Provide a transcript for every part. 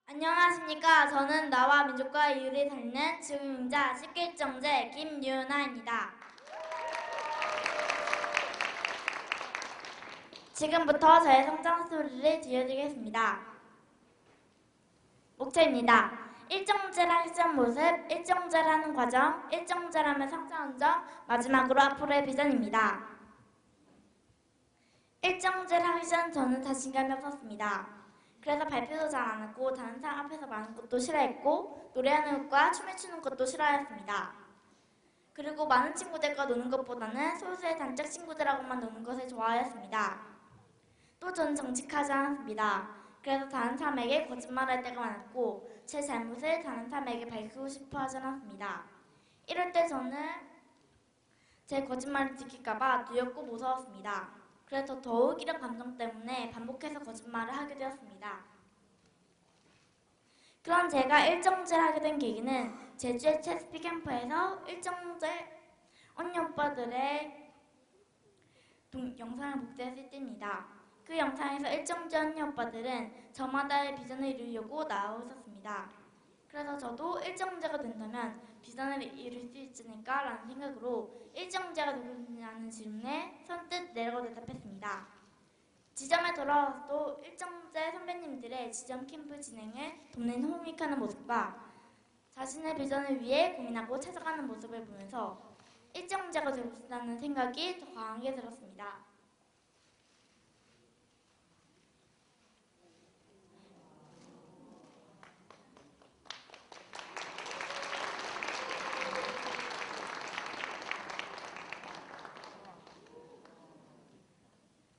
안녕하십니까. 저는 나와 민족과 이율이 살리는 지구민자 11정제 김유나입니다. 지금부터 저의 성장 스토리를 들려드리겠습니다. 목차입니다. 일정제란 시점 모습, 일정제라는 과정, 일정제라면 성장한 점, 마지막으로 앞으로의 비전입니다. 일정제를 하기 전 저는 자신감이 없었습니다. 그래서 발표도 잘 안 했고 다른 사람 앞에서 말하는 것도 싫어했고 노래하는 것과 춤을 추는 것도 싫어했습니다. 그리고 많은 친구들과 노는 것보다는 소수의 단짝 친구들하고만 노는 것을 좋아했습니다. 또 저는 정직하지 않았습니다. 그래서 다른 사람에게 거짓말할 때가 많았고 제 잘못을 다른 사람에게 밝히고 싶어 하지 않았습니다. 이럴 때 저는 제 거짓말을 지킬까봐 두렵고 무서웠습니다. 그래서 더욱 이런 감정 때문에 반복해서 거짓말을 하게 되었습니다. 그런 제가 일정제를 하게 된 계기는 제주의 체스피 캠프에서 일정제 언니 오빠들의 영상을 복제했을 때입니다. 그 영상에서 일정제 언니 오빠들은 저마다의 비전을 이루려고 나오고 있었습니다. 그래서 저도 일정제가 된다면 비전을 이룰 수 있지 않을까 라는 생각으로 일정제가 누구냐는 질문에 선뜻 내라고 대답했습니다. 지점에 돌아와서도 일정제 선배님들의 지점 캠프 진행을 돕는 호밍하는 모습과 자신의 비전을 위해 고민하고 찾아가는 모습을 보면서 일정제가 되고 싶다는 생각이 더 강하게 들었습니다.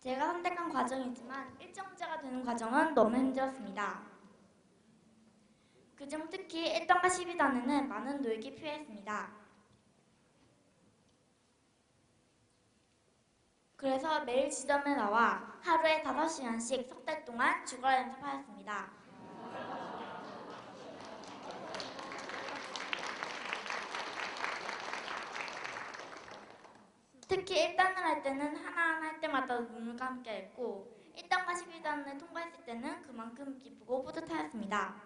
제가 선택한 과정이지만 일정제가 되는 과정은 너무 힘들었습니다. 그중 특히 1단과 12단에는 많은 노력이 필요했습니다. 그래서 매일 지점에 나와 하루에 5시간씩 석 달 동안 죽어 연습하였습니다. 특히 1단을 할 때는 하나하나 할 때마다 눈을 감게 했고 1단과 12단을 통과했을 때는 그만큼 기쁘고 뿌듯하였습니다.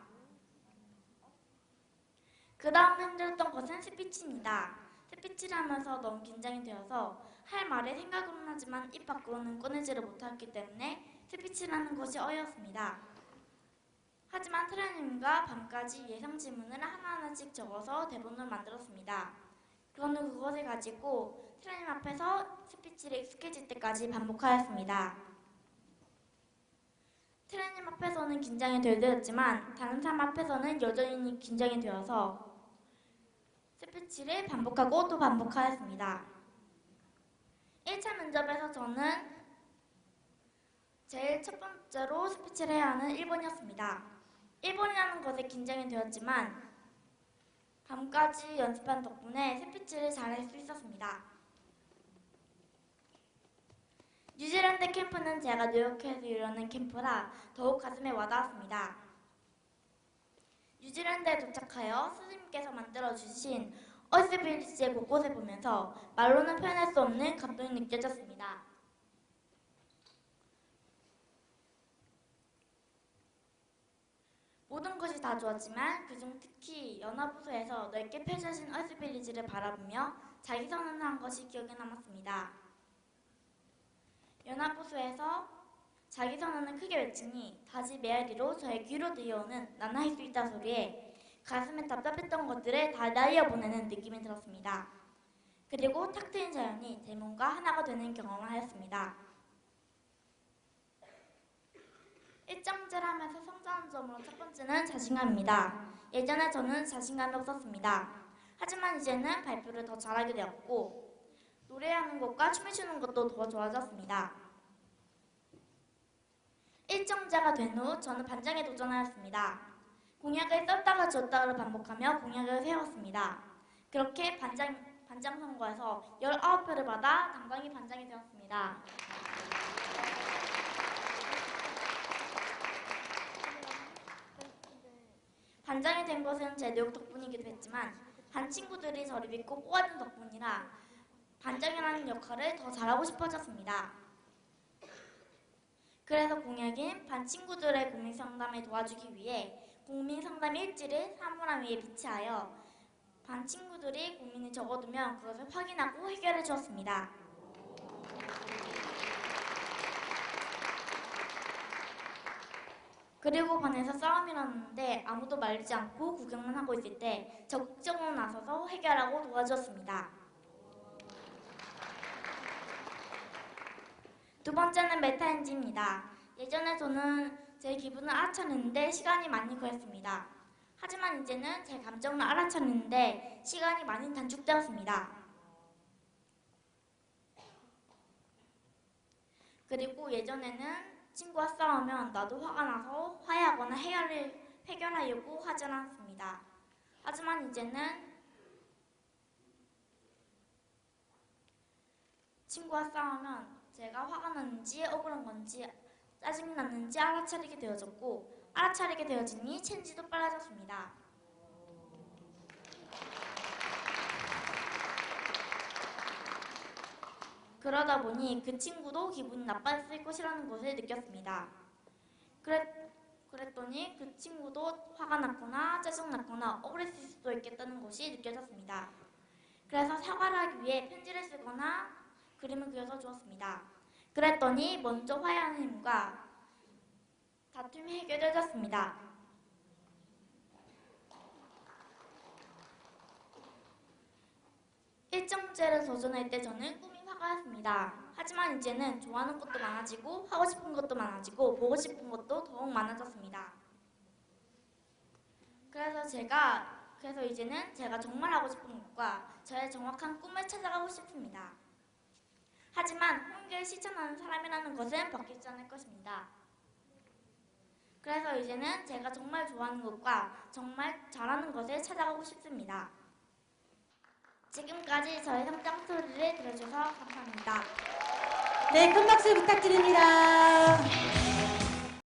그 다음 힘들었던 것은 스피치입니다. 스피치를 하면서 너무 긴장이 되어서 할 말을 생각으로는 하지만 입 밖으로는 꺼내지를 못했기 때문에 스피치를 하는 것이 어려웠습니다. 하지만 트레이닝과 밤까지 예상 질문을 하나하나씩 적어서 대본을 만들었습니다. 그러는 그것을 가지고 트레이닝 앞에서 스피치를 익숙해질 때까지 반복하였습니다. 트레이닝 앞에서는 긴장이 덜 되었지만 다른 사람 앞에서는 여전히 긴장이 되어서 스피치를 반복하고 또 반복하였습니다. 1차 면접에서 저는 제일 첫 번째로 스피치를 해야 하는 1번이었습니다. 1번이라는 것에 긴장이 되었지만 밤까지 연습한 덕분에 스피치를 잘 할 수 있었습니다. 뉴질랜드 캠프는 제가 뉴욕에서 이루는 캠프라 더욱 가슴에 와닿았습니다. 뉴질랜드에 도착하여 스님께서 만들어주신 어스빌리지의 곳곳을 보면서 말로는 표현할 수 없는 감동이 느껴졌습니다. 모든 것이 다 좋았지만 그중 특히 연합부서에서 넓게 펼쳐진 어스빌리지를 바라보며 자기 선언을 한 것이 기억에 남았습니다. 연합부서에서 자기 선언을 크게 외치니 다시 메아리로 저의 귀로 들려오는 난 할 수 있다 소리에 가슴에 답답했던 것들을 다 날려보내는 느낌이 들었습니다. 그리고 탁 트인 자연이 제 몸과 하나가 되는 경험을 하였습니다. 일정제를 하면서 성장한 점으로 첫 번째는 자신감입니다. 예전에 저는 자신감이 없었습니다. 하지만 이제는 발표를 더 잘하게 되었고 노래하는 것과 춤을 추는 것도 더 좋아졌습니다. 일정제가 된 후 저는 반장에 도전하였습니다. 공약을 썼다가 지웠다가 반복하며 공약을 세웠습니다. 그렇게 반장 선거에서 19표를 받아 당당히 반장이 되었습니다. 반장이 된 것은 제 노력 덕분이기도 했지만 반 친구들이 저를 믿고 뽑아준 덕분이라 반장이라는 역할을 더 잘하고 싶어졌습니다. 그래서 공약인 반 친구들의 고민 상담을 도와주기 위해 국민 상담 일지를 사물함 위에 비치하여 반 친구들이 고민을 적어두면 그것을 확인하고 해결해 주었습니다. 그리고 반에서 싸움이 났는데 아무도 말리지 않고 구경만 하고 있을 때 적극적으로 나서서 해결하고 도와주었습니다. 두 번째는 메타인지입니다. 예전에 저는 제 기분을 알아차리는데 시간이 많이 걸렸습니다. 하지만 이제는 제 감정을 알아차리는데 시간이 많이 단축되었습니다. 그리고 예전에는 친구와 싸우면 나도 화가 나서 화해하거나 해결하려고 하지 않았습니다. 하지만 이제는 친구와 싸우면 제가 화가 났는지 억울한 건지 짜증이 났는지 알아차리게 되어졌고 알아차리게 되어지니 체인지도 빨라졌습니다. 그러다 보니 그 친구도 기분이 나빴을 것이라는 것을 느꼈습니다. 그랬더니 그 친구도 화가 났거나 짜증났거나 억울했을 수도 있겠다는 것이 느껴졌습니다. 그래서 사과를 하기 위해 편지를 쓰거나 그림을 그려서 주었습니다. 그랬더니 먼저 화해하는 힘과 다툼이 해결되었습니다. 일정제를 도전할 때 저는 꿈이 화가였습니다. 하지만 이제는 좋아하는 것도 많아지고 하고 싶은 것도 많아지고 보고 싶은 것도 더욱 많아졌습니다. 그래서 이제는 제가 정말 하고 싶은 것과 저의 정확한 꿈을 찾아가고 싶습니다. 하지만 홍기를 실천하는 사람이라는 것은 바뀌지 않을 것입니다. 그래서 이제는 제가 정말 좋아하는 것과 정말 잘하는 것을 찾아가고 싶습니다. 지금까지 저의 성장 스토리를 들어주셔서 감사합니다. 네, 큰 박수 부탁드립니다.